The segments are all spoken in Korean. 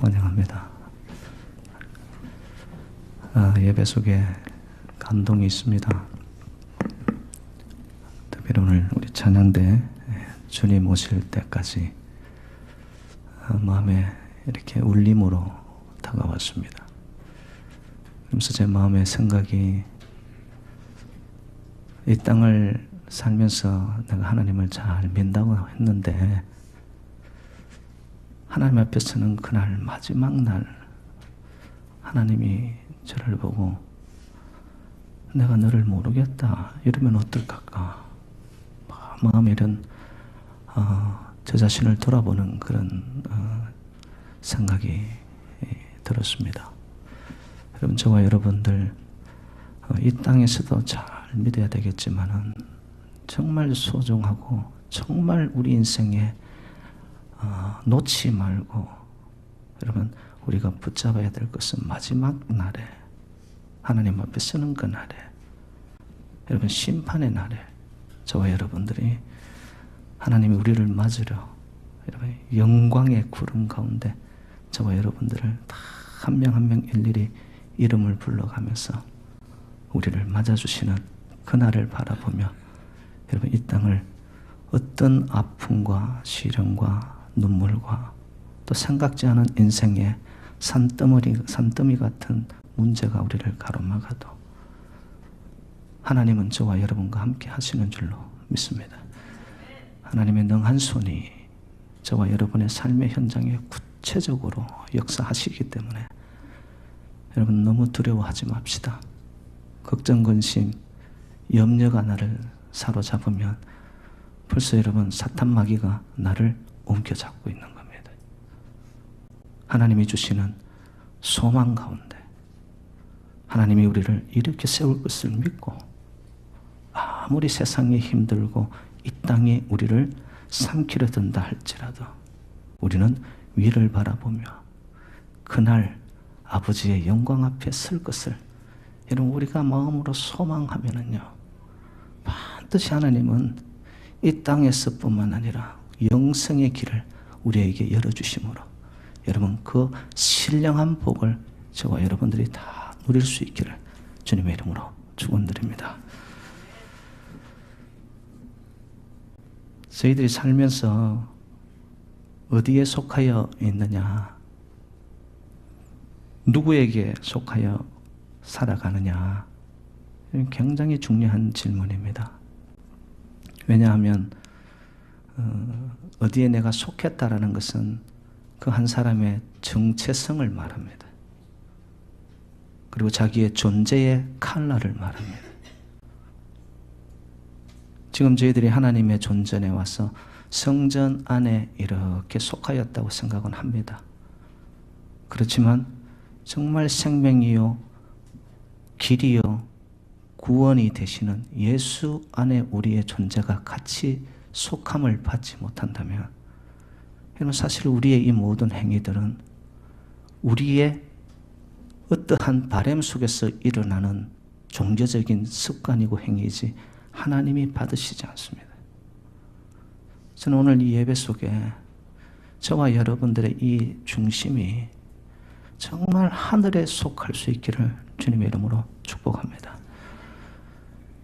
환영합니다. 예배 속에 감동이 있습니다. 특별히 오늘 우리 찬양대 주님 오실 때까지 마음에 이렇게 울림으로 다가왔습니다. 그러면서 제 마음의 생각이, 이 땅을 살면서 내가 하나님을 잘 믿는다고 했는데 하나님 앞에서는 그날 마지막 날 하나님이 저를 보고 내가 너를 모르겠다 이러면 어떨까? 마음에 이런 저 자신을 돌아보는 그런 생각이 들었습니다. 여러분, 저와 여러분들 이 땅에서도 잘 믿어야 되겠지만은 정말 소중하고 정말 우리 인생에 놓지 말고, 여러분, 우리가 붙잡아야 될 것은 마지막 날에 하나님 앞에 서는 그 날에, 여러분, 심판의 날에 저와 여러분들이 하나님이 우리를 맞으려 여러분 영광의 구름 가운데 저와 여러분들을 다 한 명 한 명 일일이 이름을 불러가면서 우리를 맞아주시는 그날을 바라보며 여러분 이 땅을 어떤 아픔과 시련과 눈물과 또 생각지 않은 인생의 산더미 같은 문제가 우리를 가로막아도 하나님은 저와 여러분과 함께 하시는 줄로 믿습니다. 하나님의 능한 손이 저와 여러분의 삶의 현장에 구체적으로 역사하시기 때문에 여러분 너무 두려워하지 맙시다. 걱정, 근심, 염려가 나를 사로잡으면 벌써 여러분 사탄 마귀가 나를 옮겨잡고 있는 겁니다. 하나님이 주시는 소망 가운데 하나님이 우리를 이렇게 세울 것을 믿고, 아무리 세상이 힘들고 이 땅이 우리를 삼키려 든다 할지라도 우리는 위를 바라보며 그날 아버지의 영광 앞에 설 것을 여러분 우리가 마음으로 소망하면은요, 반드시 하나님은 이 땅에서뿐만 아니라 영생의 길을 우리에게 열어주심으로 여러분 그 신령한 복을 저와 여러분들이 다 누릴 수 있기를 주님의 이름으로 축원드립니다. 저희들이 살면서 어디에 속하여 있느냐, 누구에게 속하여 살아가느냐, 굉장히 중요한 질문입니다. 왜냐하면 어디에 내가 속했다라는 것은 그 한 사람의 정체성을 말합니다. 그리고 자기의 존재의 칼날을 말합니다. 지금 저희들이 하나님의 존전에 와서 성전 안에 이렇게 속하였다고 생각은 합니다. 그렇지만 정말 생명이요 길이요 구원이 되시는 예수 안에 우리의 존재가 같이 속함을 받지 못한다면 여러분 사실 우리의 이 모든 행위들은 우리의 어떠한 바람 속에서 일어나는 종교적인 습관이고 행위이지 하나님이 받으시지 않습니다. 저는 오늘 이 예배 속에 저와 여러분들의 이 중심이 정말 하늘에 속할 수 있기를 주님의 이름으로 축복합니다.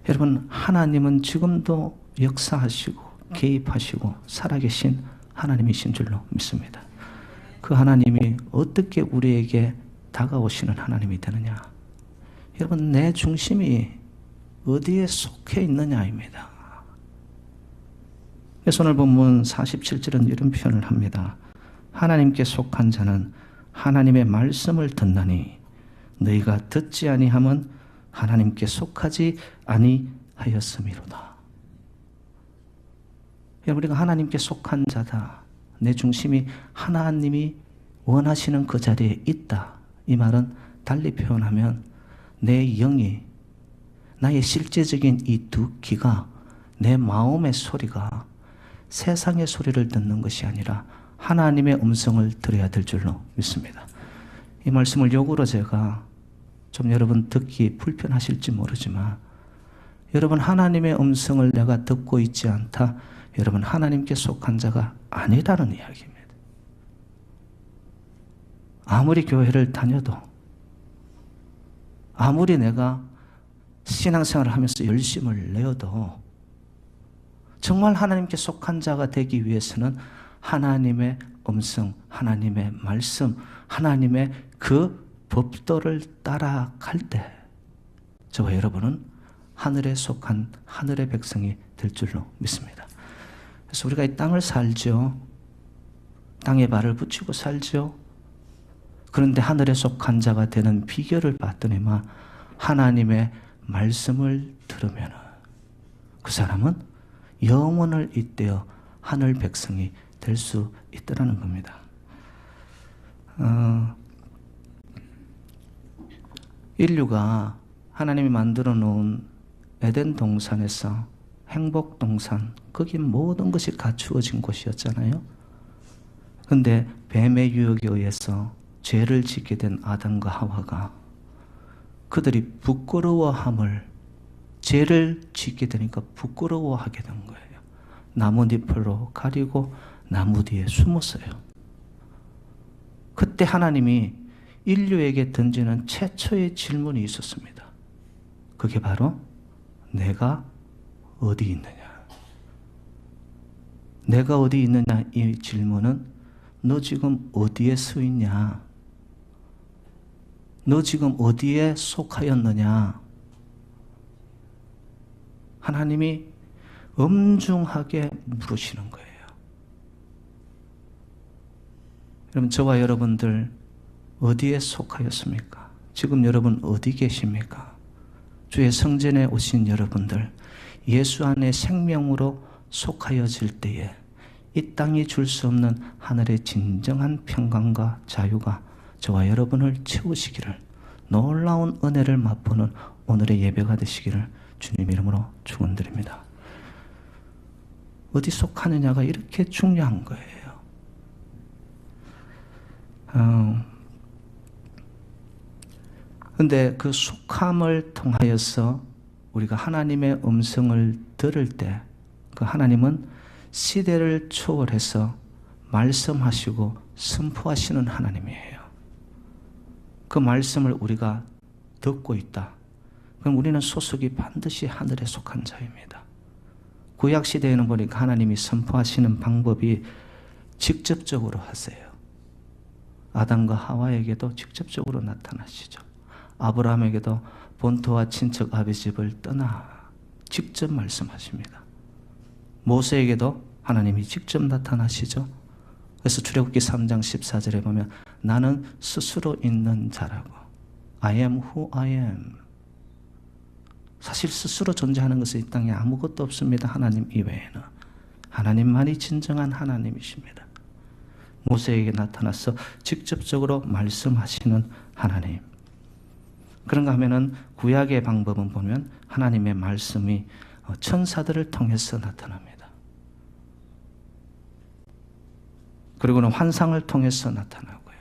여러분, 하나님은 지금도 역사하시고 개입하시고 살아계신 하나님이신 줄로 믿습니다. 그 하나님이 어떻게 우리에게 다가오시는 하나님이 되느냐, 여러분 내 중심이 어디에 속해 있느냐입니다. 그래서 오늘 본문 47절은 이런 표현을 합니다. 하나님께 속한 자는 하나님의 말씀을 듣나니 너희가 듣지 아니함은 하나님께 속하지 아니하였음이로다. 우리가 하나님께 속한 자다, 내 중심이 하나님이 원하시는 그 자리에 있다, 이 말은 달리 표현하면 내 영이, 나의 실제적인 이 두 귀가, 내 마음의 소리가 세상의 소리를 듣는 것이 아니라 하나님의 음성을 들어야 될 줄로 믿습니다. 이 말씀을 역으로 제가 좀 여러분 듣기 불편하실지 모르지만, 여러분 하나님의 음성을 내가 듣고 있지 않다, 여러분 하나님께 속한 자가 아니라는 이야기입니다. 아무리 교회를 다녀도, 아무리 내가 신앙생활을 하면서 열심을 내어도 정말 하나님께 속한 자가 되기 위해서는 하나님의 음성, 하나님의 말씀, 하나님의 그 법도를 따라갈 때 저와 여러분은 하늘에 속한 하늘의 백성이 될 줄로 믿습니다. 그래서 우리가 이 땅을 살죠. 땅에 발을 붙이고 살죠. 그런데 하늘에 속한 자가 되는 비결을 봤더니만 하나님의 말씀을 들으면 그 사람은 영원을 잇대어 하늘 백성이 될 수 있다는 겁니다. 인류가 하나님이 만들어 놓은 에덴 동산에서 행복 동산, 거기 모든 것이 갖추어진 곳이었잖아요. 그런데 뱀의 유혹에 의해서 죄를 짓게 된 아담과 하와가 그들이 부끄러워함을, 죄를 짓게 되니까 부끄러워하게 된 거예요. 나뭇잎으로 가리고 나무 뒤에 숨었어요. 그때 하나님이 인류에게 던지는 최초의 질문이 있었습니다. 그게 바로 내가 어디 있느냐. 내가 어디 있느냐, 이 질문은 너 지금 어디에 서 있냐? 너 지금 어디에 속하였느냐? 하나님이 엄중하게 물으시는 거예요. 여러분, 저와 여러분들 어디에 속하였습니까? 지금 여러분 어디 계십니까? 주의 성전에 오신 여러분들, 예수 안에 생명으로 속하여질 때에 이 땅이 줄 수 없는 하늘의 진정한 평강과 자유가 저와 여러분을 채우시기를, 놀라운 은혜를 맛보는 오늘의 예배가 되시기를 주님 이름으로 축원드립니다. 어디 속하느냐가 이렇게 중요한 거예요. 근데 그 속함을 통하여서 우리가 하나님의 음성을 들을 때 그 하나님은 시대를 초월해서 말씀하시고 선포하시는 하나님이에요. 그 말씀을 우리가 듣고 있다. 그럼 우리는 소속이 반드시 하늘에 속한 자입니다. 구약 시대에는 보니까 하나님이 선포하시는 방법이 직접적으로 하세요. 아담과 하와에게도 직접적으로 나타나시죠. 아브라함에게도 본토와 친척 아비 집을 떠나 직접 말씀하십니다. 모세에게도 하나님이 직접 나타나시죠. 그래서 출애굽기 3장 14절에 보면 나는 스스로 있는 자라고, I am who I am. 사실 스스로 존재하는 것은 이 땅에 아무것도 없습니다. 하나님 이외에는. 하나님만이 진정한 하나님이십니다. 모세에게 나타나서 직접적으로 말씀하시는 하나님. 그런가 하면은 구약의 방법은 보면 하나님의 말씀이 천사들을 통해서 나타납니다. 그리고는 환상을 통해서 나타나고요.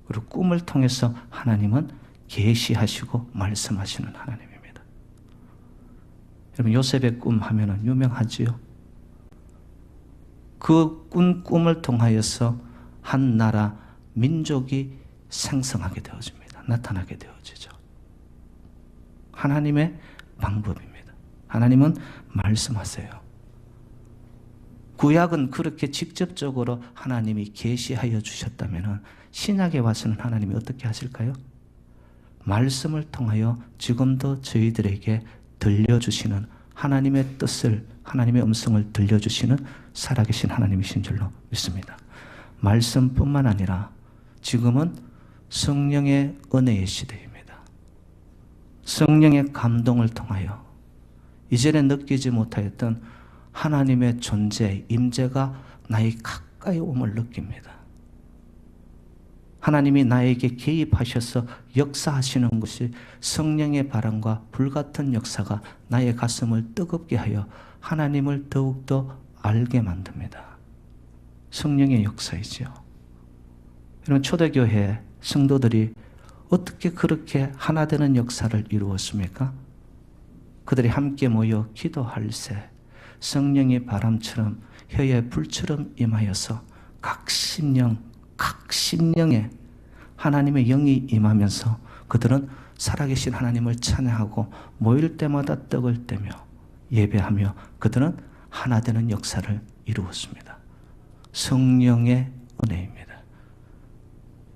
그리고 꿈을 통해서 하나님은 계시하시고 말씀하시는 하나님입니다. 여러분, 요셉의 꿈 하면은 유명하지요. 그 꿈을 통하여서 한 나라, 민족이 생성하게 되어집니다. 나타나게 되어지죠. 하나님의 방법입니다. 하나님은 말씀하세요. 구약은 그렇게 직접적으로 하나님이 계시하여 주셨다면 신약에 와서는 하나님이 어떻게 하실까요? 말씀을 통하여 지금도 저희들에게 들려주시는 하나님의 뜻을, 하나님의 음성을 들려주시는 살아계신 하나님이신 줄로 믿습니다. 말씀뿐만 아니라 지금은 성령의 은혜의 시대입니다. 성령의 감동을 통하여 이전에 느끼지 못하였던 하나님의 존재, 임재가 나의 가까이 옴을 느낍니다. 하나님이 나에게 개입하셔서 역사하시는 것이 성령의 바람과 불같은 역사가 나의 가슴을 뜨겁게 하여 하나님을 더욱더 알게 만듭니다. 성령의 역사이죠. 여러분, 초대교회 성도들이 어떻게 그렇게 하나 되는 역사를 이루었습니까? 그들이 함께 모여 기도할 새 성령의 바람처럼 혀의 불처럼 임하여서 각 심령에 하나님의 영이 임하면서 그들은 살아계신 하나님을 찬양하고 모일 때마다 떡을 떼며 예배하며 그들은 하나 되는 역사를 이루었습니다. 성령의 은혜입니다.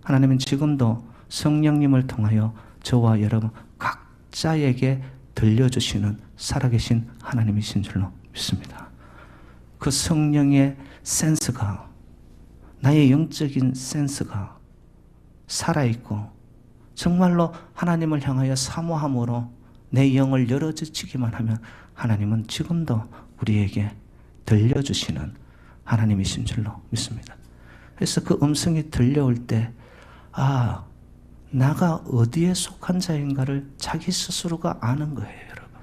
하나님은 지금도 성령님을 통하여 저와 여러분 각자에게 들려주시는 살아계신 하나님이신 줄로 믿습니다. 그 성령의 센스가, 나의 영적인 센스가 살아있고 정말로 하나님을 향하여 사모함으로 내 영을 열어젖히기만 하면 하나님은 지금도 우리에게 들려주시는 하나님이신 줄로 믿습니다. 그래서 그 음성이 들려올 때 나가 어디에 속한 자인가를 자기 스스로가 아는 거예요, 여러분.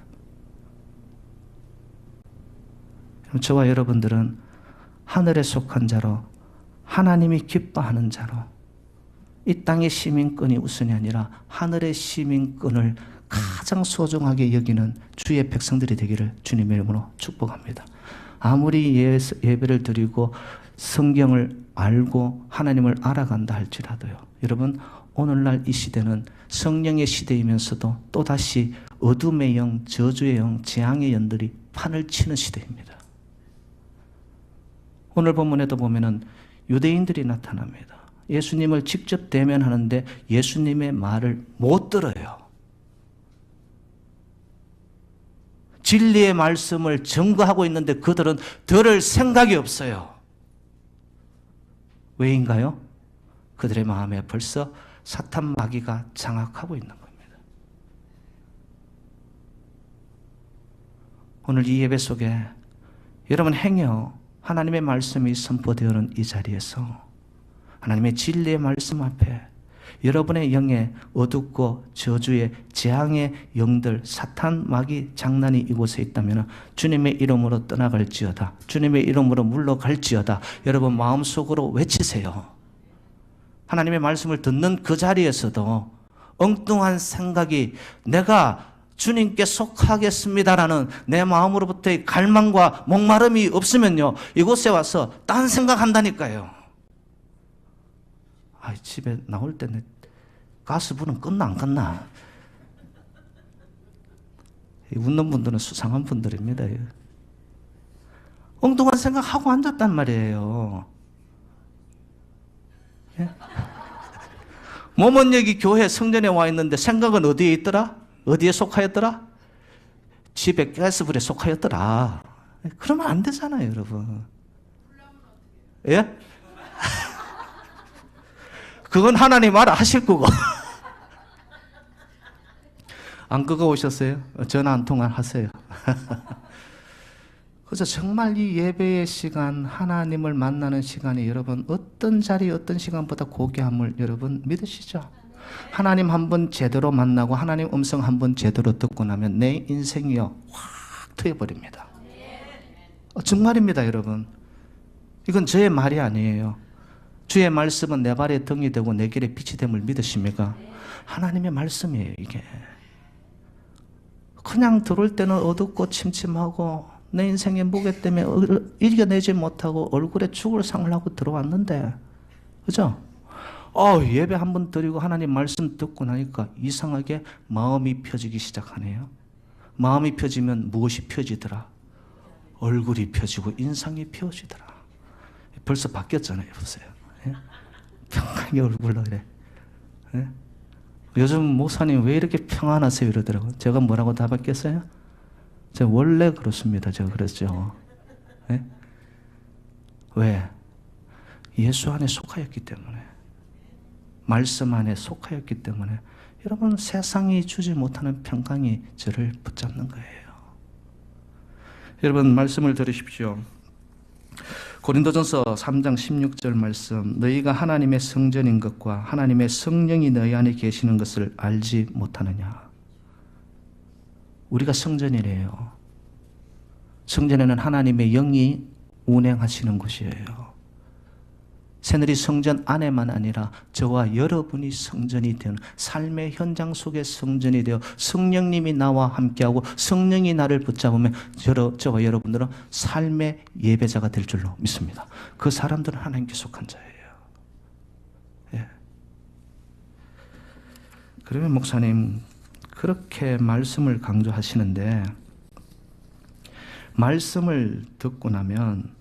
저와 여러분들은 하늘에 속한 자로, 하나님이 기뻐하는 자로, 이 땅의 시민권이 우선이 아니라 하늘의 시민권을 가장 소중하게 여기는 주의 백성들이 되기를 주님의 이름으로 축복합니다. 아무리 예배를 드리고 성경을 알고 하나님을 알아간다 할지라도요, 여러분, 오늘날 이 시대는 성령의 시대이면서도 또다시 어둠의 영, 저주의 영, 재앙의 영들이 판을 치는 시대입니다. 오늘 본문에도 보면은 유대인들이 나타납니다. 예수님을 직접 대면하는데 예수님의 말을 못 들어요. 진리의 말씀을 증거하고 있는데 그들은 들을 생각이 없어요. 왜인가요? 그들의 마음에 벌써 사탄 마귀가 장악하고 있는 겁니다. 오늘 이 예배 속에 여러분 행여 하나님의 말씀이 선포되어오는 이 자리에서 하나님의 진리의 말씀 앞에 여러분의 영에 어둡고 저주의 재앙의 영들, 사탄 마귀 장난이 이곳에 있다면 주님의 이름으로 떠나갈지어다, 주님의 이름으로 물러갈지어다, 여러분 마음속으로 외치세요. 하나님의 말씀을 듣는 그 자리에서도 엉뚱한 생각이 내가 주님께 속하겠습니다라는 내 마음으로부터의 갈망과 목마름이 없으면요, 이곳에 와서 딴 생각한다니까요. 집에 나올 때 가스불은 껐나 안 껐나? 웃는 분들은 수상한 분들입니다. 엉뚱한 생각하고 앉았단 말이에요. 예? 모몬여기 교회 성전에 와 있는데 생각은 어디에 있더라? 어디에 속하였더라? 집에 가스불에 속하였더라. 그러면 안 되잖아요, 여러분. 예? 그건 하나님 알아 하실 거고. 안 끄고 오셨어요? 전화 한 통화 하세요. 그래서 정말 이 예배의 시간, 하나님을 만나는 시간이 여러분 어떤 자리, 어떤 시간보다 고귀함을 여러분 믿으시죠? 하나님 한 번 제대로 만나고 하나님 음성 한 번 제대로 듣고 나면 내 인생이요 확 트여버립니다. 정말입니다, 여러분. 이건 저의 말이 아니에요. 주의 말씀은 내 발에 등이 되고 내 길에 빛이 됨을 믿으십니까? 하나님의 말씀이에요, 이게. 그냥 들어올 때는 어둡고 침침하고 내 인생의 무게 때문에 이겨내지 못하고 얼굴에 죽을 상을 하고 들어왔는데, 그죠? 예배 한번 드리고 하나님 말씀 듣고 나니까 이상하게 마음이 펴지기 시작하네요. 마음이 펴지면 무엇이 펴지더라? 얼굴이 펴지고 인상이 펴지더라. 벌써 바뀌었잖아요, 보세요. 평안히 얼굴로 그래. 예? 요즘 목사님 왜 이렇게 평안하세요? 이러더라고요. 제가 뭐라고 답했겠어요? 제가 원래 그렇습니다. 제가 그랬죠. 예? 왜? 예수 안에 속하였기 때문에, 말씀 안에 속하였기 때문에 여러분 세상이 주지 못하는 평강이 저를 붙잡는 거예요. 여러분 말씀을 들으십시오. 고린도전서 3장 16절 말씀, 너희가 하나님의 성전인 것과 하나님의 성령이 너희 안에 계시는 것을 알지 못하느냐. 우리가 성전이래요. 성전에는 하나님의 영이 운행하시는 곳이에요. 새누리 성전 안에만 아니라 저와 여러분이 성전이 되는 삶의 현장 속의 성전이 되어 성령님이 나와 함께하고 성령이 나를 붙잡으면 저와 여러분들은 삶의 예배자가 될 줄로 믿습니다. 그 사람들은 하나님께 속한 자예요. 예. 그러면 목사님 그렇게 말씀을 강조하시는데 말씀을 듣고 나면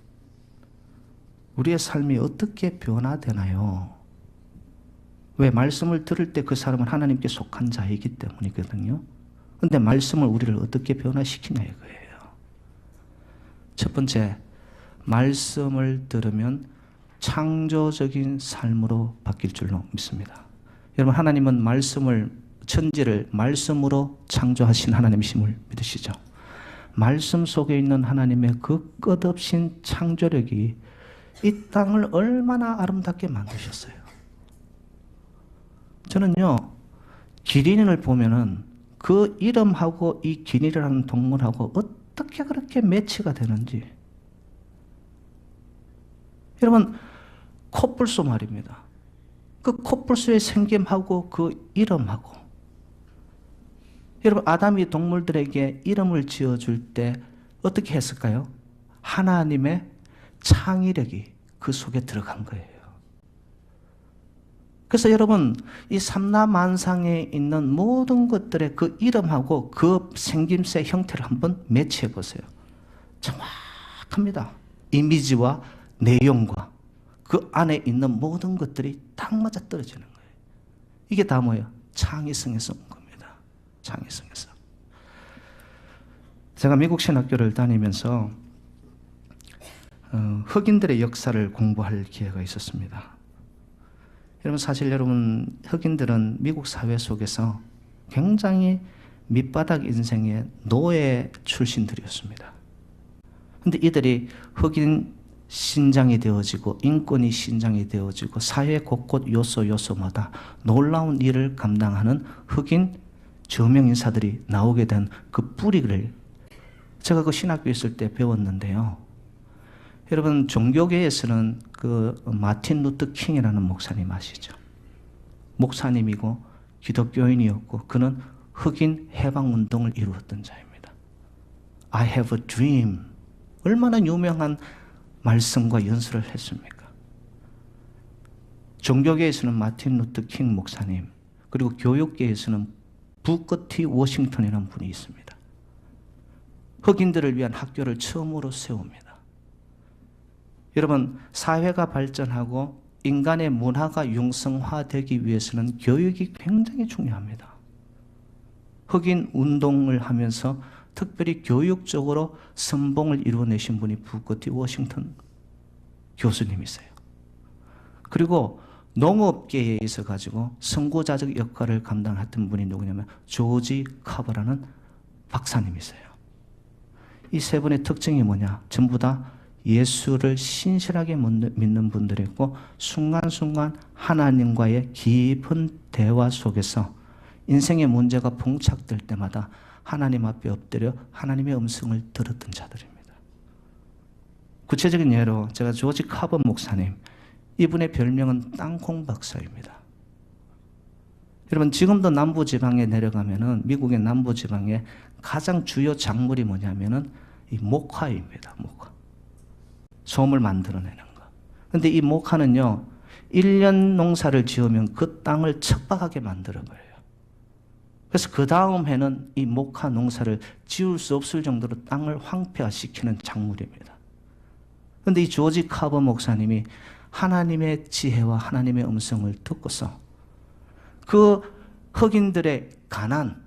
우리의 삶이 어떻게 변화되나요? 왜? 말씀을 들을 때 그 사람은 하나님께 속한 자이기 때문이거든요. 근데 말씀을 우리를 어떻게 변화시키냐 이거예요. 첫 번째, 말씀을 들으면 창조적인 삶으로 바뀔 줄로 믿습니다. 여러분, 하나님은 천지를 말씀으로 창조하신 하나님이심을 믿으시죠? 말씀 속에 있는 하나님의 그 끝없인 창조력이 이 땅을 얼마나 아름답게 만드셨어요. 저는요, 기린을 보면은 그 이름하고 이 기린이라는 동물하고 어떻게 그렇게 매치가 되는지. 여러분, 코뿔소 말입니다. 그 코뿔소의 생김하고 그 이름하고. 여러분, 아담이 동물들에게 이름을 지어줄 때 어떻게 했을까요? 하나님의 창의력이 그 속에 들어간 거예요. 그래서 여러분, 이 삼라만상에 있는 모든 것들의 그 이름하고 그 생김새 형태를 한번 매치해 보세요. 정확합니다. 이미지와 내용과 그 안에 있는 모든 것들이 딱 맞아 떨어지는 거예요. 이게 다 뭐예요? 창의성에서 온 겁니다. 창의성에서. 제가 미국 신학교를 다니면서 흑인들의 역사를 공부할 기회가 있었습니다. 여러분, 사실 여러분, 흑인들은 미국 사회 속에서 굉장히 밑바닥 인생의 노예 출신들이었습니다. 근데 이들이 흑인 신장이 되어지고 인권이 신장이 되어지고 사회 곳곳 요소마다 놀라운 일을 감당하는 흑인 저명 인사들이 나오게 된 그 뿌리를 제가 그 신학교에 있을 때 배웠는데요. 여러분, 종교계에서는 그 마틴 루터 킹이라는 목사님 아시죠? 목사님이고 기독교인이었고 그는 흑인 해방운동을 이루었던 자입니다. I have a dream. 얼마나 유명한 말씀과 연설을 했습니까? 종교계에서는 마틴 루터 킹 목사님, 그리고 교육계에서는 부커 T 워싱턴이라는 분이 있습니다. 흑인들을 위한 학교를 처음으로 세웁니다. 여러분, 사회가 발전하고 인간의 문화가 융성화되기 위해서는 교육이 굉장히 중요합니다. 흑인 운동을 하면서 특별히 교육적으로 선봉을 이루어내신 분이 부커 T 워싱턴 교수님이세요. 그리고 농업계에 있어 가지고 선구자적 역할을 감당했던 분이 누구냐면 조지 카버라는 박사님이세요. 이 세 분의 특징이 뭐냐? 전부 다 예수를 신실하게 믿는 분들이고 순간순간 하나님과의 깊은 대화 속에서 인생의 문제가 봉착될 때마다 하나님 앞에 엎드려 하나님의 음성을 들었던 자들입니다. 구체적인 예로 제가 조지 카버 목사님, 이분의 별명은 땅콩 박사입니다. 여러분, 지금도 남부지방에 내려가면은 미국의 남부지방에 가장 주요 작물이 뭐냐면은 이 모카입니다. 모카. 솜을 만들어내는 거. 근데 이 모카는요, 1년 농사를 지으면 그 땅을 척박하게 만들어버려요. 그래서 그 다음 해는 이 모카 농사를 지을 수 없을 정도로 땅을 황폐화시키는 작물입니다. 그런데 이 조지 카버 목사님이 하나님의 지혜와 하나님의 음성을 듣고서 그 흑인들의 가난,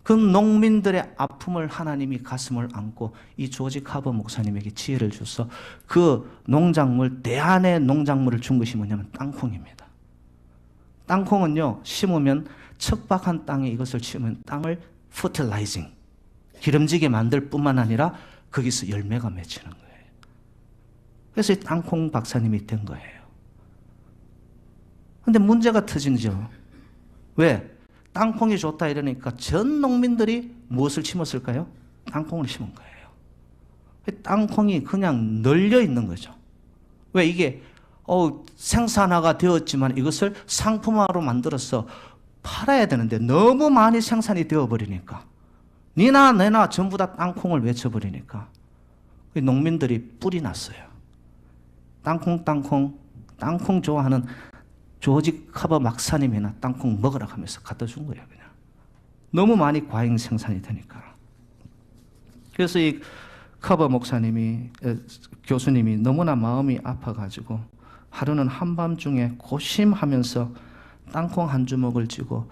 그 농민들의 아픔을 하나님이 가슴을 안고 이 조지 카버 목사님에게 지혜를 줘서 그 농작물, 대안의 농작물을 준 것이 뭐냐면 땅콩입니다. 땅콩은요, 심으면 척박한 땅에 이것을 심으면 땅을 fertilizing, 기름지게 만들 뿐만 아니라 거기서 열매가 맺히는 거예요. 그래서 이 땅콩 박사님이 된 거예요. 근데 문제가 터지죠. 왜? 땅콩이 좋다 이러니까 전 농민들이 무엇을 심었을까요? 땅콩을 심은 거예요. 땅콩이 그냥 널려 있는 거죠. 왜? 이게 생산화가 되었지만 이것을 상품화로 만들어서 팔아야 되는데 너무 많이 생산이 되어버리니까 니나 내나 전부 다 땅콩을 외쳐버리니까 농민들이 뿔이 났어요. 땅콩 좋아하는 조지 카버 막사님이나 땅콩 먹으라 하면서 갖다 준 거예요. 그냥 너무 많이 과잉 생산이 되니까. 그래서 이 카버 목사님이 교수님이 너무나 마음이 아파가지고 하루는 한밤중에 고심하면서 땅콩 한 주먹을 쥐고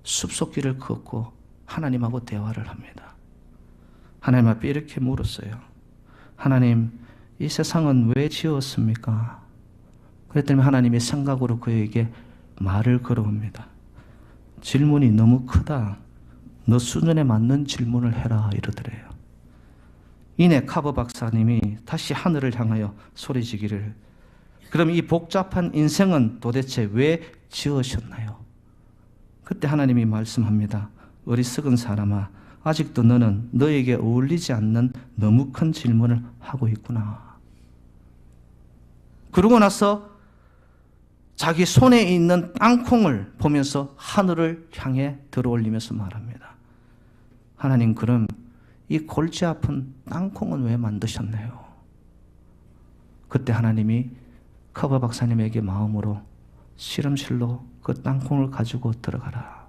숲속길을 걷고 하나님하고 대화를 합니다. 하나님 앞에 이렇게 물었어요. 하나님, 이 세상은 왜 지었습니까? 그랬더니 하나님이 생각으로 그에게 말을 걸어옵니다. 질문이 너무 크다. 너 수준에 맞는 질문을 해라 이러더래요. 이내 카버 박사님이 다시 하늘을 향하여 소리지기를, 그럼 이 복잡한 인생은 도대체 왜 지으셨나요? 그때 하나님이 말씀합니다. 어리석은 사람아, 아직도 너는 너에게 어울리지 않는 너무 큰 질문을 하고 있구나. 그러고 나서 자기 손에 있는 땅콩을 보면서 하늘을 향해 들어올리면서 말합니다. 하나님, 그럼 이 골치 아픈 땅콩은 왜 만드셨나요? 그때 하나님이 카버 박사님에게 마음으로 실험실로 그 땅콩을 가지고 들어가라.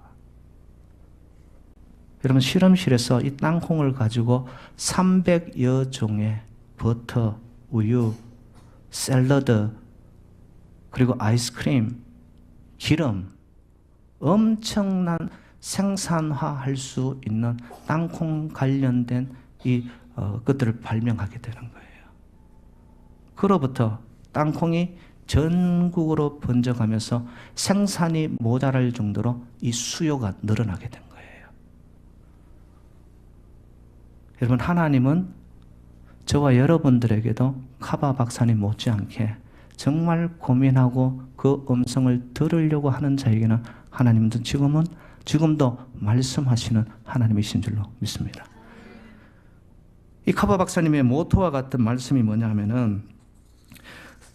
여러분, 실험실에서 이 땅콩을 가지고 300여 종의 버터, 우유, 샐러드, 그리고 아이스크림, 기름, 엄청난 생산화할 수 있는 땅콩 관련된 것들을 발명하게 되는 거예요. 그로부터 땅콩이 전국으로 번져가면서 생산이 모자랄 정도로 이 수요가 늘어나게 된 거예요. 여러분, 하나님은 저와 여러분들에게도 카바 박사님 못지않게 정말 고민하고 그 음성을 들으려고 하는 자에게는 하나님도 지금도 말씀하시는 하나님이신 줄로 믿습니다. 이 카바 박사님의 모토와 같은 말씀이 뭐냐 하면은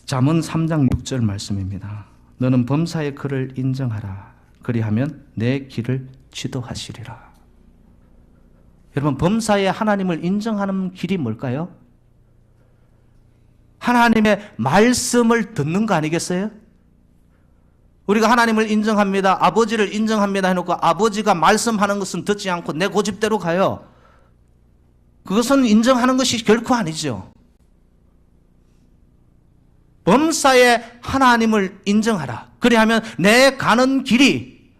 잠언 3장 6절 말씀입니다. 너는 범사의 그를 인정하라. 그리하면 내 길을 지도하시리라. 여러분, 범사의 하나님을 인정하는 길이 뭘까요? 하나님의 말씀을 듣는 거 아니겠어요? 우리가 하나님을 인정합니다, 아버지를 인정합니다 해놓고 아버지가 말씀하는 것은 듣지 않고 내 고집대로 가요. 그것은 인정하는 것이 결코 아니죠. 범사의 하나님을 인정하라. 그리하면 내 가는 길이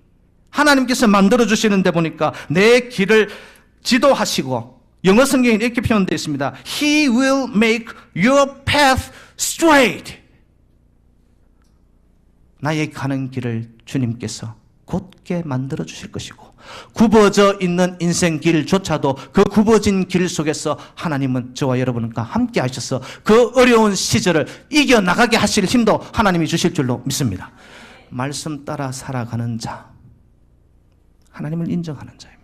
하나님께서 만들어주시는 데 보니까 내 길을 지도하시고, 영어 성경에 이렇게 표현되어 있습니다. He will make your path straight. 나의 가는 길을 주님께서 곧게 만들어 주실 것이고, 굽어져 있는 인생 길조차도 그 굽어진 길 속에서 하나님은 저와 여러분과 함께 하셔서 그 어려운 시절을 이겨나가게 하실 힘도 하나님이 주실 줄로 믿습니다. 말씀 따라 살아가는 자, 하나님을 인정하는 자입니다.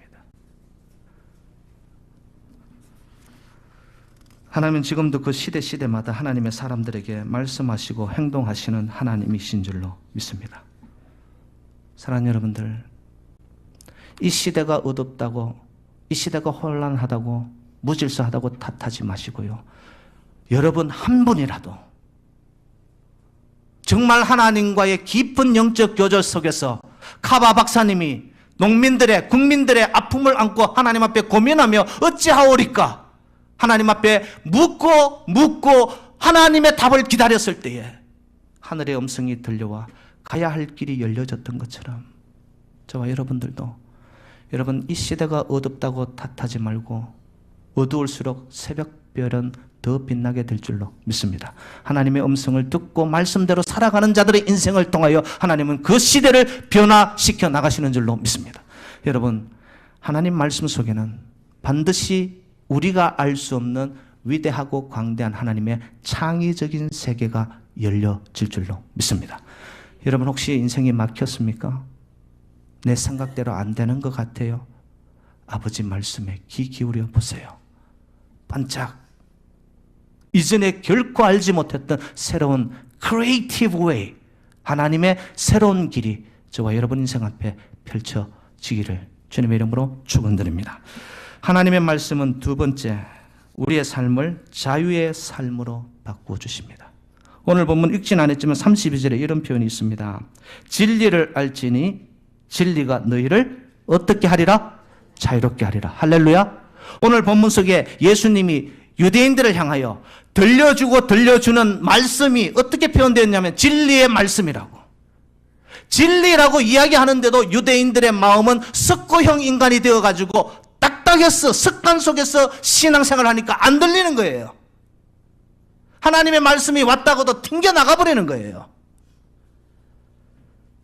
하나님은 지금도 그 시대마다 하나님의 사람들에게 말씀하시고 행동하시는 하나님이신 줄로 믿습니다. 사랑하는 여러분들, 이 시대가 어둡다고, 이 시대가 혼란하다고, 무질서하다고 탓하지 마시고요. 여러분 한 분이라도 정말 하나님과의 깊은 영적 교제 속에서 카바 박사님이 농민들의, 국민들의 아픔을 안고 하나님 앞에 고민하며 어찌하오리까? 하나님 앞에 묻고 하나님의 답을 기다렸을 때에 하늘의 음성이 들려와 가야 할 길이 열려졌던 것처럼 저와 여러분들도, 여러분 이 시대가 어둡다고 탓하지 말고 어두울수록 새벽별은 더 빛나게 될 줄로 믿습니다. 하나님의 음성을 듣고 말씀대로 살아가는 자들의 인생을 통하여 하나님은 그 시대를 변화시켜 나가시는 줄로 믿습니다. 여러분, 하나님 말씀 속에는 반드시 우리가 알 수 없는 위대하고 광대한 하나님의 창의적인 세계가 열려질 줄로 믿습니다. 여러분, 혹시 인생이 막혔습니까? 내 생각대로 안 되는 것 같아요. 아버지 말씀에 귀 기울여 보세요. 반짝 이전에 결코 알지 못했던 새로운 creative way, 하나님의 새로운 길이 저와 여러분 인생 앞에 펼쳐지기를 주님의 이름으로 축원드립니다. 하나님의 말씀은 두 번째, 우리의 삶을 자유의 삶으로 바꾸어 주십니다. 오늘 본문 읽진 않았지만 32절에 이런 표현이 있습니다. 진리를 알지니 진리가 너희를 어떻게 하리라? 자유롭게 하리라. 할렐루야. 오늘 본문 속에 예수님이 유대인들을 향하여 들려주는 말씀이 어떻게 표현되었냐면 진리의 말씀이라고. 진리라고 이야기하는데도 유대인들의 마음은 석고형 인간이 되어가지고 딱딱해서 습관 속에서 신앙생활을 하니까 안 들리는 거예요. 하나님의 말씀이 왔다고도 튕겨나가 버리는 거예요.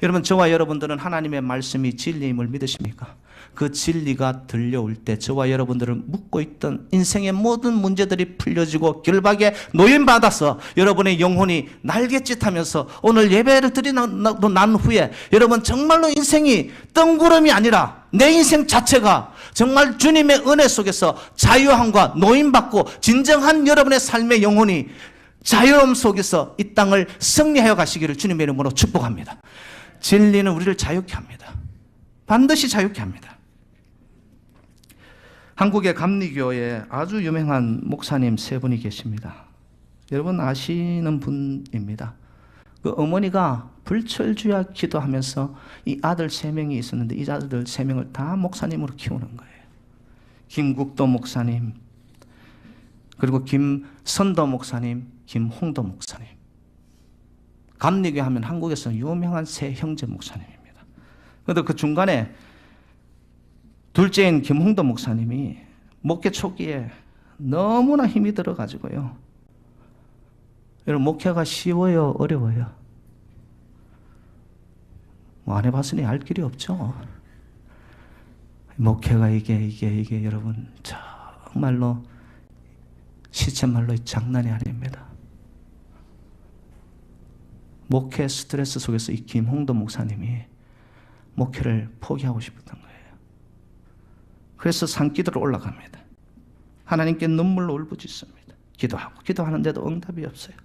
여러분, 저와 여러분들은 하나님의 말씀이 진리임을 믿으십니까? 그 진리가 들려올 때 저와 여러분들은 묻고 있던 인생의 모든 문제들이 풀려지고 결박에 노인받아서 여러분의 영혼이 날갯짓하면서 오늘 예배를 드리고 난 후에 여러분 정말로 인생이 뜬구름이 아니라 내 인생 자체가 정말 주님의 은혜 속에서 자유함과 노인받고 진정한 여러분의 삶의 영혼이 자유함 속에서 이 땅을 승리하여 가시기를 주님의 이름으로 축복합니다. 진리는 우리를 자유케 합니다. 반드시 자유케 합니다. 한국의 감리교에 아주 유명한 목사님 세 분이 계십니다. 여러분 아시는 분입니다. 그 어머니가 불철주야 기도하면서 이 아들 세 명이 있었는데 이 아들 세 명을 다 목사님으로 키우는 거예요. 김국도 목사님, 그리고 김선도 목사님, 김홍도 목사님. 감리교 하면 한국에서 유명한 세 형제 목사님입니다. 그런데 그 중간에 둘째인 김홍도 목사님이 목회 초기에 너무나 힘이 들어가지고요. 여러분, 목회가 쉬워요? 어려워요? 뭐 안 해봤으니 알 길이 없죠. 목회가 이게 여러분 정말로 시쳇말로 장난이 아닙니다. 목회 스트레스 속에서 이 김홍도 목사님이 목회를 포기하고 싶었던 거예요. 그래서 산기도로 올라갑니다. 하나님께 눈물로 울부짖습니다. 기도하는데도 응답이 없어요.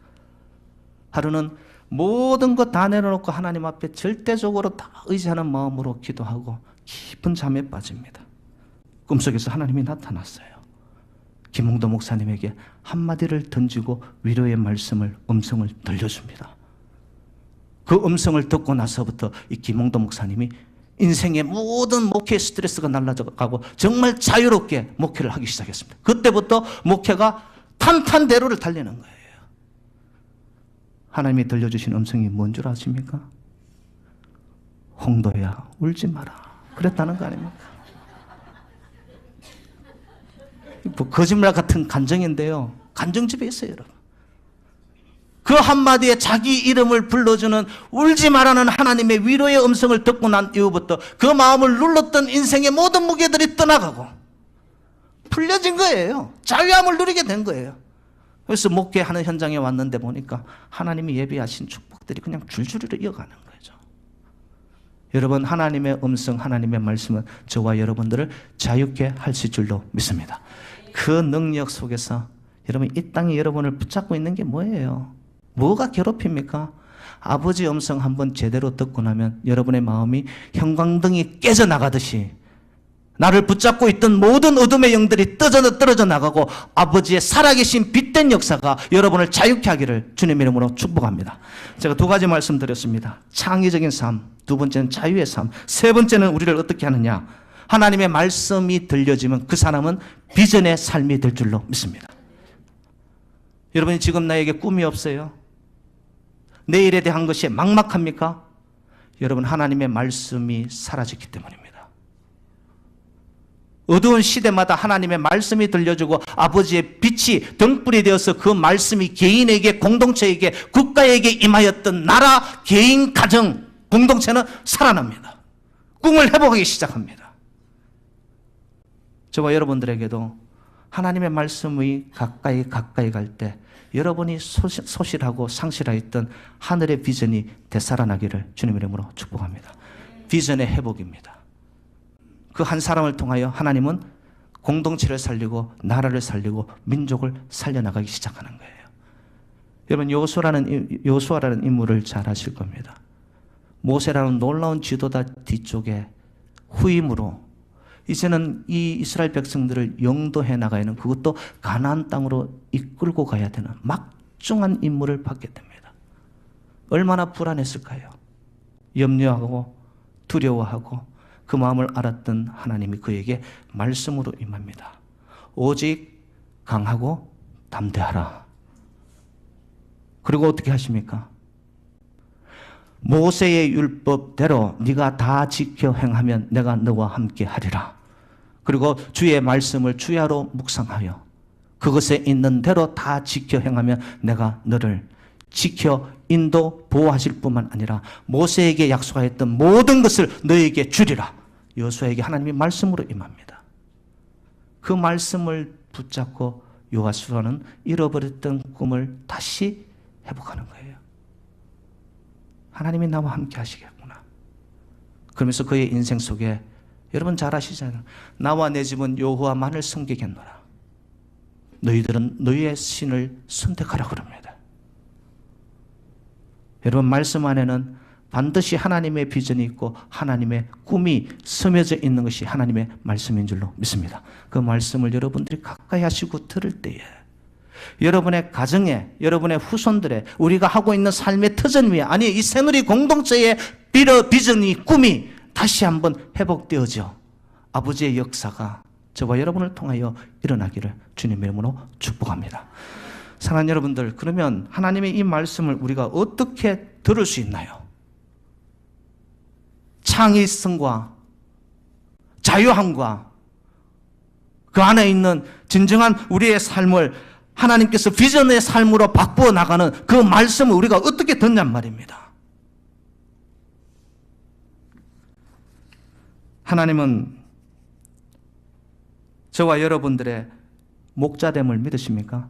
하루는 모든 것 다 내려놓고 하나님 앞에 절대적으로 다 의지하는 마음으로 기도하고 깊은 잠에 빠집니다. 꿈속에서 하나님이 나타났어요. 김홍도 목사님에게 한마디를 던지고 위로의 음성을 들려줍니다. 그 음성을 듣고 나서부터 이 김홍도 목사님이 인생의 모든 목회 스트레스가 날아가고 정말 자유롭게 목회를 하기 시작했습니다. 그때부터 목회가 탄탄대로를 달리는 거예요. 하나님이 들려주신 음성이 뭔 줄 아십니까? 홍도야, 울지 마라. 그랬다는 거 아닙니까? 뭐 거짓말 같은 간증인데요. 간증집에 있어요, 여러분. 그 한마디에 자기 이름을 불러주는 울지 말라는 하나님의 위로의 음성을 듣고 난 이후부터 그 마음을 눌렀던 인생의 모든 무게들이 떠나가고 풀려진 거예요. 자유함을 누리게 된 거예요. 그래서 목회하는 현장에 왔는데 보니까 하나님이 예비하신 축복들이 그냥 줄줄이로 이어가는 거죠. 여러분, 하나님의 음성, 하나님의 말씀은 저와 여러분들을 자유케 하실 줄로 믿습니다. 그 능력 속에서 여러분, 이 땅이 여러분을 붙잡고 있는 게 뭐예요? 뭐가 괴롭힙니까? 아버지 음성 한번 제대로 듣고 나면 여러분의 마음이 형광등이 깨져나가듯이 나를 붙잡고 있던 모든 어둠의 영들이 떨어져 나가고 아버지의 살아계신 빛된 역사가 여러분을 자유케 하기를 주님의 이름으로 축복합니다. 제가 두 가지 말씀드렸습니다. 창의적인 삶, 두 번째는 자유의 삶, 세 번째는 우리를 어떻게 하느냐. 하나님의 말씀이 들려지면 그 사람은 비전의 삶이 될 줄로 믿습니다. 여러분이 지금 나에게 꿈이 없어요? 내일에 대한 것이 막막합니까? 여러분, 하나님의 말씀이 사라졌기 때문입니다. 어두운 시대마다 하나님의 말씀이 들려주고 아버지의 빛이 등불이 되어서 그 말씀이 개인에게, 공동체에게, 국가에게 임하였던 나라, 개인, 가정, 공동체는 살아납니다. 꿈을 회복하기 시작합니다. 저와 여러분들에게도 하나님의 말씀이 가까이 갈 때 여러분이 소실하고 상실하였던 하늘의 비전이 되살아나기를 주님의 이름으로 축복합니다. 비전의 회복입니다. 그 한 사람을 통하여 하나님은 공동체를 살리고 나라를 살리고 민족을 살려나가기 시작하는 거예요. 여러분, 여호수아라는 인물을 잘 아실 겁니다. 모세라는 놀라운 지도자 뒤쪽에 후임으로 이제는 이 이스라엘 백성들을 영도해 나가야는, 그것도 가나안 땅으로 이끌고 가야 되는 막중한 임무를 받게 됩니다. 얼마나 불안했을까요? 염려하고 두려워하고 그 마음을 알았던 하나님이 그에게 말씀으로 임합니다. 오직 강하고 담대하라. 그리고 어떻게 하십니까? 모세의 율법대로 네가 다 지켜 행하면 내가 너와 함께 하리라. 그리고 주의 말씀을 주야로 묵상하여 그것에 있는 대로 다 지켜 행하면 내가 너를 지켜 인도 보호하실 뿐만 아니라 모세에게 약속하였던 모든 것을 너에게 주리라. 여호수아에게 하나님이 말씀으로 임합니다. 그 말씀을 붙잡고 여호수아는 잃어버렸던 꿈을 다시 회복하는 거예요. 하나님이 나와 함께 하시겠구나. 그러면서 그의 인생 속에 여러분 잘 아시잖아요. 나와 내 집은 여호와만을 섬기겠노라. 너희들은 너희의 신을 선택하라 그럽니다. 여러분 말씀 안에는 반드시 하나님의 비전이 있고 하나님의 꿈이 스며져 있는 것이 하나님의 말씀인 줄로 믿습니다. 그 말씀을 여러분들이 가까이 하시고 들을 때에 여러분의 가정에, 여러분의 후손들의 우리가 하고 있는 삶의 터전 위에, 아니 이 새누리 공동체의 비전이, 꿈이 다시 한번 회복되어져 아버지의 역사가 저와 여러분을 통하여 일어나기를 주님의 이름으로 축복합니다. 사랑하는 여러분들, 그러면 하나님의 이 말씀을 우리가 어떻게 들을 수 있나요? 창의성과 자유함과 그 안에 있는 진정한 우리의 삶을 하나님께서 비전의 삶으로 바꾸어 나가는 그 말씀을 우리가 어떻게 듣냔 말입니다. 하나님은 저와 여러분들의 목자됨을 믿으십니까?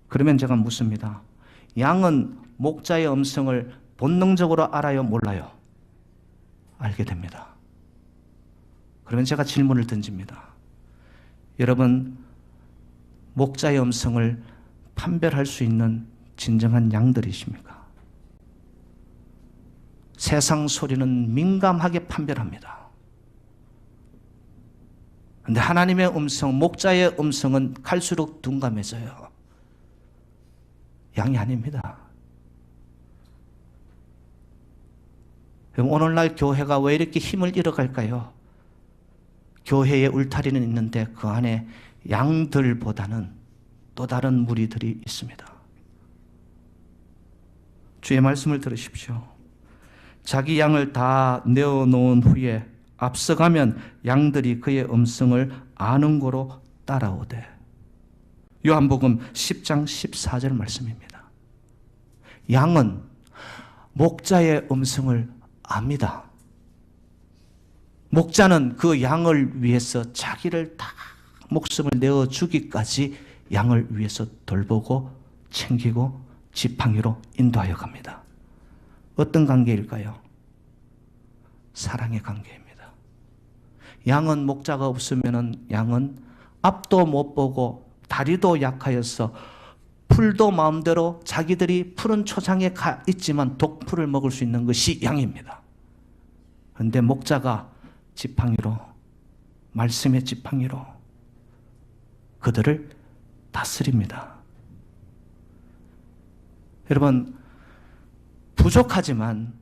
그러면 제가 묻습니다. 양은 목자의 음성을 본능적으로 알아요, 몰라요? 알게 됩니다. 그러면 제가 질문을 던집니다. 여러분, 목자의 음성을 판별할 수 있는 진정한 양들이십니까? 세상 소리는 민감하게 판별합니다. 그런데 하나님의 음성, 목자의 음성은 갈수록 둔감해져요. 양이 아닙니다. 그럼 오늘날 교회가 왜 이렇게 힘을 잃어갈까요? 교회에 울타리는 있는데 그 안에 양들보다는 또 다른 무리들이 있습니다. 주의 말씀을 들으십시오. 자기 양을 다 내어놓은 후에 앞서가면 양들이 그의 음성을 아는 고로 따라오되. 요한복음 10장 14절 말씀입니다. 양은 목자의 음성을 압니다. 목자는 그 양을 위해서 자기를 다 목숨을 내어주기까지 양을 위해서 돌보고 챙기고 지팡이로 인도하여 갑니다. 어떤 관계일까요? 사랑의 관계입니다. 양은 목자가 없으면 양은 앞도 못 보고 다리도 약하여서 풀도 마음대로 자기들이 푸른 초장에 가 있지만 독풀을 먹을 수 있는 것이 양입니다. 그런데 목자가 지팡이로, 말씀의 지팡이로 그들을 다스립니다. 여러분, 부족하지만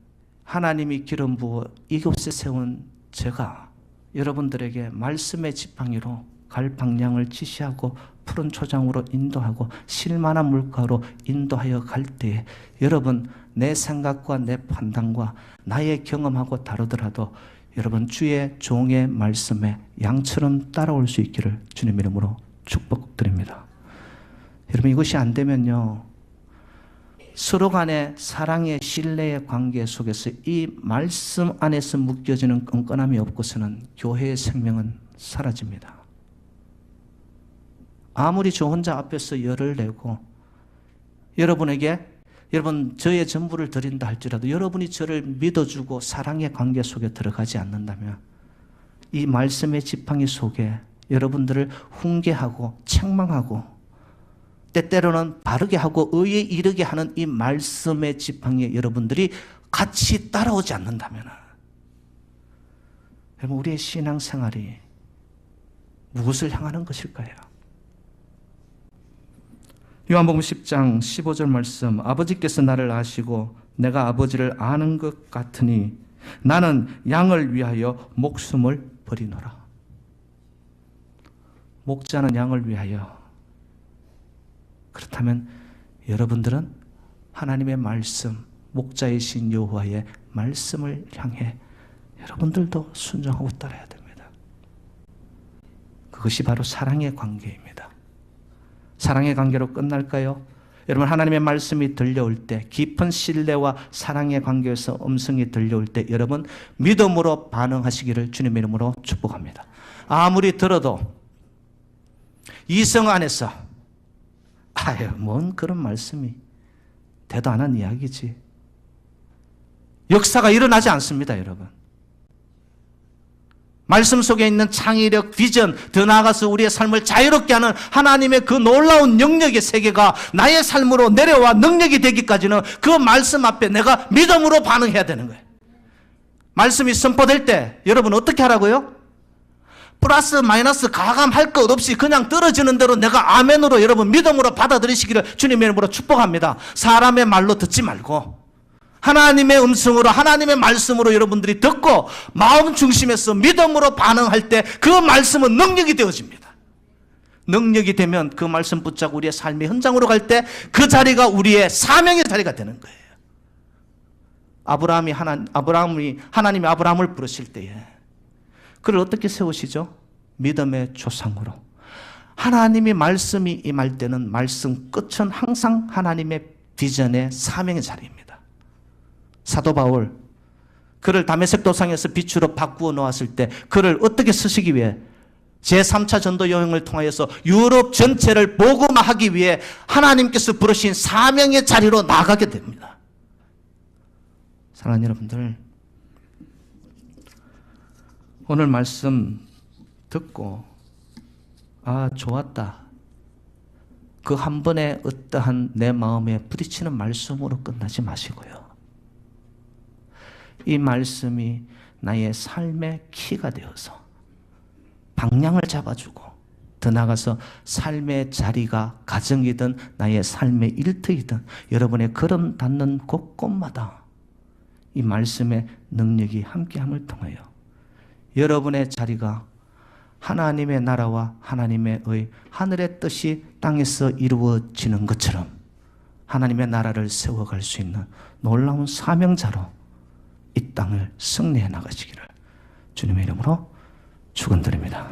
하나님이 기름 부어 이곳에 세운 제가 여러분들에게 말씀의 지팡이로 갈 방향을 지시하고 푸른 초장으로 인도하고 실만한 물가로 인도하여 갈 때에 여러분, 내 생각과 내 판단과 나의 경험하고 다르더라도 여러분, 주의 종의 말씀에 양처럼 따라올 수 있기를 주님의 이름으로 축복드립니다. 여러분, 이것이 안 되면요, 서로 간의 사랑의 신뢰의 관계 속에서 이 말씀 안에서 묶여지는 끈끈함이 없고서는 교회의 생명은 사라집니다. 아무리 저 혼자 앞에서 열을 내고 여러분에게 여러분 저의 전부를 드린다 할지라도 여러분이 저를 믿어주고 사랑의 관계 속에 들어가지 않는다면 이 말씀의 지팡이 속에 여러분들을 훈계하고 책망하고 때때로는 바르게 하고 의에 이르게 하는 이 말씀의 지팡이에 여러분들이 같이 따라오지 않는다면 여러분, 우리의 신앙생활이 무엇을 향하는 것일까요? 요한복음 10장 15절 말씀, 아버지께서 나를 아시고 내가 아버지를 아는 것 같으니 나는 양을 위하여 목숨을 버리노라. 목자는 양을 위하여. 그렇다면 여러분들은 하나님의 말씀, 목자이신 여호와의 말씀을 향해 여러분들도 순종하고 따라야 됩니다. 그것이 바로 사랑의 관계입니다. 사랑의 관계로 끝날까요? 여러분, 하나님의 말씀이 들려올 때, 깊은 신뢰와 사랑의 관계에서 음성이 들려올 때 여러분 믿음으로 반응하시기를 주님의 이름으로 축복합니다. 아무리 들어도 이성 안에서 뭔 그런 말씀이 대도 안 한 이야기지. 역사가 일어나지 않습니다, 여러분. 말씀 속에 있는 창의력, 비전, 더 나아가서 우리의 삶을 자유롭게 하는 하나님의 그 놀라운 영역의 세계가 나의 삶으로 내려와 능력이 되기까지는 그 말씀 앞에 내가 믿음으로 반응해야 되는 거예요. 말씀이 선포될 때 여러분 어떻게 하라고요? 플러스 마이너스 가감할 것 없이 그냥 떨어지는 대로 내가 아멘으로 여러분 믿음으로 받아들이시기를 주님의 이름으로 축복합니다. 사람의 말로 듣지 말고 하나님의 음성으로, 하나님의 말씀으로 여러분들이 듣고 마음 중심에서 믿음으로 반응할 때 그 말씀은 능력이 되어집니다. 능력이 되면 그 말씀 붙잡고 우리의 삶의 현장으로 갈 때 그 자리가 우리의 사명의 자리가 되는 거예요. 하나님이 아브라함을 부르실 때에 그를 어떻게 세우시죠? 믿음의 조상으로. 하나님의 말씀이 임할 때는 말씀 끝은 항상 하나님의 비전의 사명의 자리입니다. 사도 바울, 그를 다메섹 도상에서 빛으로 바꾸어 놓았을 때 그를 어떻게 쓰시기 위해 제3차 전도 여행을 통하여서 유럽 전체를 복음화하기 위해 하나님께서 부르신 사명의 자리로 나가게 됩니다. 사랑하는 여러분들, 오늘 말씀 듣고 좋았다. 그 한 번에 어떠한 내 마음에 부딪히는 말씀으로 끝나지 마시고요. 이 말씀이 나의 삶의 키가 되어서 방향을 잡아주고 더 나아가서 삶의 자리가 가정이든 나의 삶의 일터이든 여러분의 걸음 닿는 곳곳마다 이 말씀의 능력이 함께함을 통하여 여러분의 자리가 하나님의 나라와 하나님의 하늘의 뜻이 땅에서 이루어지는 것처럼 하나님의 나라를 세워갈 수 있는 놀라운 사명자로 이 땅을 승리해 나가시기를 주님의 이름으로 축원드립니다.